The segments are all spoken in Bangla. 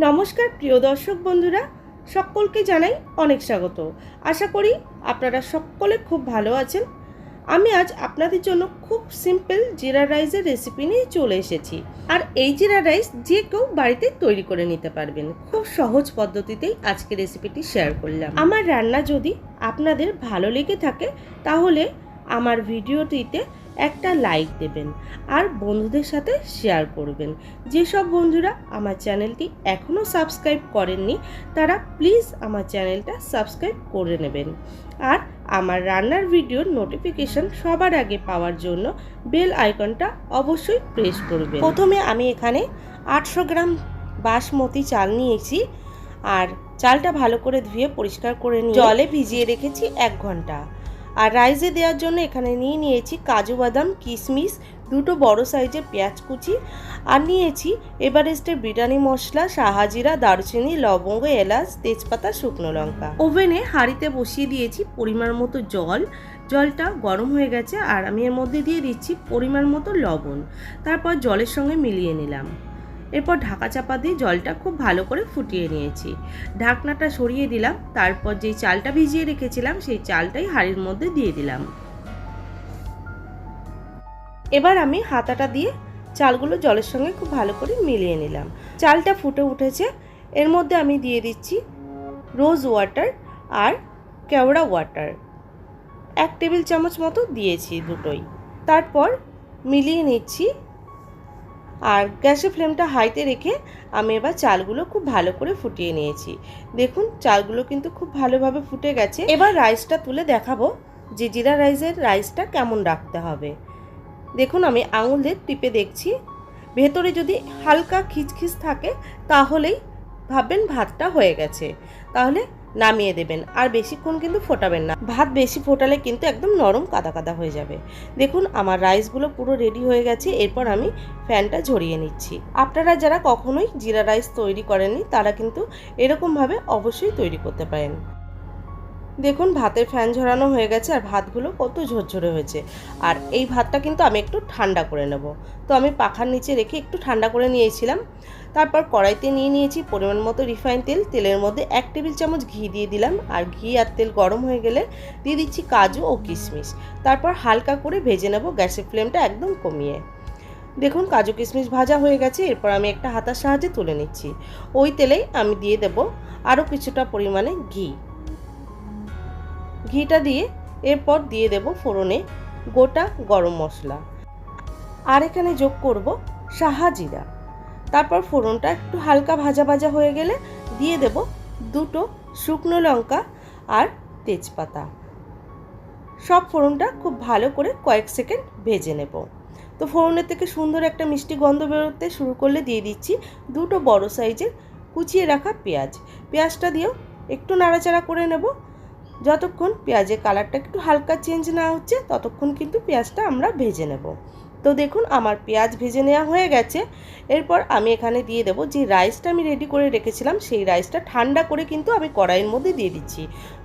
নমস্কার প্রিয় দর্শক বন্ধুরা, সকলকে জানাই অনেক স্বাগত। আশা করি আপনারা সকলে খুব ভালো আছেন। আমি আজ আপনাদের জন্য খুব সিম্পল জিরা রাইসের রেসিপি নিয়ে চলে এসেছি। আর এই জিরা রাইস যে কেউ বাড়িতে তৈরি করে নিতে পারবেন। খুব সহজ পদ্ধতিতেই আজকে রেসিপিটি শেয়ার করলাম। আমার রান্না যদি আপনাদের ভালো লেগে থাকে তাহলে আমার ভিডিওটিতে একটা লাইক দেবেন আর বন্ধুদের সাথে শেয়ার করবেন। যেসব বন্ধুরা আমার চ্যানেলটি এখনও সাবস্ক্রাইব করেননি তারা প্লিজ আমার চ্যানেলটা সাবস্ক্রাইব করে নেবেন। আর আমার রান্নার ভিডিওর নোটিফিকেশন সবার আগে পাওয়ার জন্য বেল আইকনটা অবশ্যই প্রেস করবেন। প্রথমে আমি এখানে 800 গ্রাম বাসমতি চাল নিয়েছি আর চালটা ভালো করে ধুয়ে পরিষ্কার করে নিয়ে জলে ভিজিয়ে রেখেছি 1 ঘন্টা। আর রাইসে দেওয়ার জন্য এখানে নিয়েছি কাজু বাদাম, কিশমিশ, দুটো বড় সাইজের পেঁয়াজ কুচি, আর নিয়েছি এভারেস্টের বিরিয়ানি মশলা, শাহজিরা, দারচিনি, লবঙ্গ, এলাচ, তেজপাতা, শুকনো লঙ্কা। ওভেনে হাঁড়িতে বসিয়ে দিয়েছি পরিমাণ মতো জল। জলটা গরম হয়ে গেছে আর আমি এর মধ্যে দিয়ে দিচ্ছি পরিমাণ মতো লবণ। তারপর জলের সঙ্গে মিলিয়ে নিলাম। এরপর ঢাকা চাপা দিয়ে জলটা খুব ভালো করে ফুটিয়ে নিয়েছি। ঢাকনাটা সরিয়ে দিলাম। তারপর যেই চালটা ভিজিয়ে রেখেছিলাম সেই চালটাই হাঁড়ির মধ্যে দিয়ে দিলাম। এবার আমি হাতাটা দিয়ে চালগুলো জলের সঙ্গে খুব ভালো করে মিলিয়ে নিলাম। চালটা ফুটে উঠেছে। এর মধ্যে আমি দিয়ে দিচ্ছি রোজ ওয়াটার আর কেওড়া ওয়াটার। 1 টেবিল চামচ মতো দিয়েছি দুটোই। তারপর মিলিয়ে নিচ্ছি। আর গ্যাসের ফ্লেমটা হাইতে রেখে আমি এবার চালগুলো খুব ভালো করে ফুটিয়ে নিয়েছি। দেখুন চালগুলো কিন্তু খুব ভালোভাবে ফুটে গেছে। এবার রাইসটা তুলে দেখাবো যে জিরা রাইসটা কেমন রাখতে হবে। দেখুন আমি আঙুল দিয়ে টিপে দেখছি, ভেতরে যদি হালকা খিচখিচ থাকে তাহলেই ভাববেন ভাতটা হয়ে গেছে, তাহলে নামিয়ে দেবেন। আর বেশিক্ষণ কিন্তু ফোটাবেন না, ভাত বেশি ফোটালে কিন্তু একদম নরম কাদা কাদা হয়ে যাবে। দেখুন আমার রাইসগুলো পুরো রেডি হয়ে গেছে। এরপর আমি ফ্যানটা ঝরিয়ে নিচ্ছি। আপনারা যারা কখনোই জিরা রাইস তৈরি করেননি তারা কিন্তু এরকমভাবে অবশ্যই তৈরি করতে পারেন। দেখুন ভাতের ফ্যান ঝরানো হয়ে গেছে আর ভাতগুলো কত ঝরঝরে হয়েছে। আর এই ভাতটা কিন্তু আমি একটু ঠান্ডা করে নেব। তো আমি পাখার নিচে রেখে একটু ঠান্ডা করে নিয়েছিলাম। তারপর কড়াইতে নিয়েছি পরিমাণ মতো রিফাইন তেল। তেলের মধ্যে 1 টেবিল চামচ ঘি দিয়ে দিলাম। আর ঘি আর তেল গরম হয়ে গেলে দিয়ে দিচ্ছি কাজু ও কিশমিশ। তারপর হালকা করে ভেজে নেব, গ্যাসের ফ্লেমটা একদম কমিয়ে। দেখুন কাজু কিশমিশ ভাজা হয়ে গেছে। এরপর আমি একটা হাতার সাহায্যে তুলে নিচ্ছি। ওই তেলেই আমি দিয়ে দেব আরও কিছুটা পরিমাণে ঘি। ঘিটা দিয়ে এরপর দিয়ে দেব ফোড়নে গোটা গরম মশলা, আর এখানে যোগ করব শাহজিরা। তারপর ফোড়নটা একটু হালকা ভাজা ভাজা হয়ে গেলে দিয়ে দেব দুটো শুকনো লঙ্কা আর তেজপাতা। সব ফোড়নটা খুব ভালো করে কয়েক সেকেন্ড ভেজে নেব। তো ফোড়নের থেকে সুন্দর একটা মিষ্টি গন্ধ বেরোতে শুরু করলে দিয়ে দিচ্ছি দুটো বড় সাইজের কুচিয়ে রাখা পেঁয়াজ। পেঁয়াজটা দিয়েও একটু নাড়াচাড়া করে নেব। যতক্ষণ পেঁয়াজের কালারটা একটু হালকা চেঞ্জ না হচ্ছে ততক্ষণ কিন্তু পেঁয়াজটা আমরা ভেজে নেব। তো দেখুন আমার পেঁয়াজ ভেজে নেওয়া হয়ে গেছে। এরপর আমি এখানে দিয়ে দেব যে রাইসটা আমি রেডি করে রেখেছিলাম সেই রাইসটা ঠান্ডা করে কিন্তু আমি কড়াইয়ের মধ্যে দিয়ে দিচ্ছি।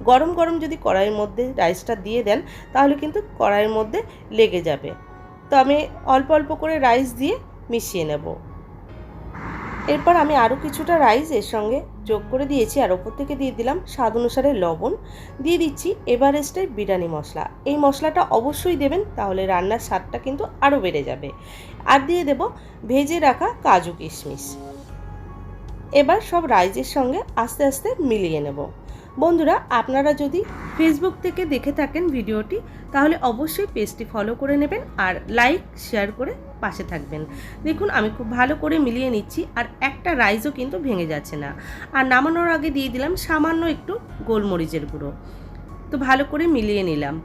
গরম গরম যদি কড়াইয়ের মধ্যে রাইসটা দিয়ে দেন তাহলে কিন্তু কড়াইয়ের মধ্যে লেগে যাবে। তো আমি অল্প অল্প করে রাইস দিয়ে মিশিয়ে নেব। এরপর আমি আরও কিছুটা রাইস এর সঙ্গে যোগ করে দিয়েছি আর ওপর থেকে দিয়ে দিলাম স্বাদ অনুসারে লবণ। দিয়ে দিচ্ছি এভারেস্টের বিরিয়ানি মশলা। এই মশলাটা অবশ্যই দেবেন, তাহলে রান্নার স্বাদটা কিন্তু আরও বেড়ে যাবে। আর দিয়ে দেব ভেজে রাখা কাজু কিশমিশ। এবার সব রাইসের সঙ্গে আস্তে আস্তে মিলিয়ে নেব। বন্ধুরা আপনারা যদি ফেসবুক থেকে দেখে থাকেন ভিডিওটি তাহলে অবশ্যই পেজটি ফলো করে নেবেন আর লাইক শেয়ার করে পাশে থাকবেন। দেখুন আমি খুব ভালো করে মিলিয়ে নিচ্ছি আর একটা রাইসও কিন্তু ভেঙে যাচ্ছে না। আর নামানোর আগে দিয়ে দিলাম সামান্য একটু গোলমরিচের গুঁড়ো। তো ভালো করে মিলিয়ে নিলাম।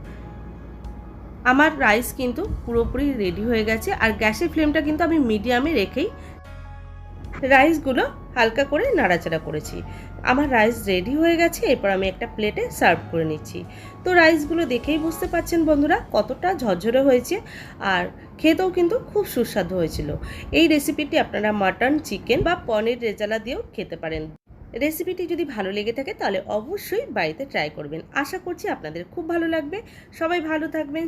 আমার রাইস কিন্তু পুরোপুরি রেডি হয়ে গেছে। আর গ্যাসের ফ্লেমটা কিন্তু আমি মিডিয়ামে রেখেই রাইসগুলো হালকা করে নাড়াচাড়া করেছি। আমার রাইস রেডি হয়ে গেছে। এরপর আমি একটা প্লেটে সার্ভ করে নিচ্ছি। তো রাইসগুলো দেখেই বুঝতে পারছেন বন্ধুরা কতটা ঝরঝরে হয়েছে আর খেতেও কিন্তু খুব সুস্বাদু হয়েছিল। এই রেসিপিটি আপনারা মাটন, চিকেন বা পনির রেজালা দিয়েও খেতে পারেন। রেসিপিটি যদি ভালো লেগে থাকে তাহলে অবশ্যই বাড়িতে ট্রাই করবেন। আশা করছি আপনাদের খুব ভালো লাগবে। সবাই ভালো থাকবেন।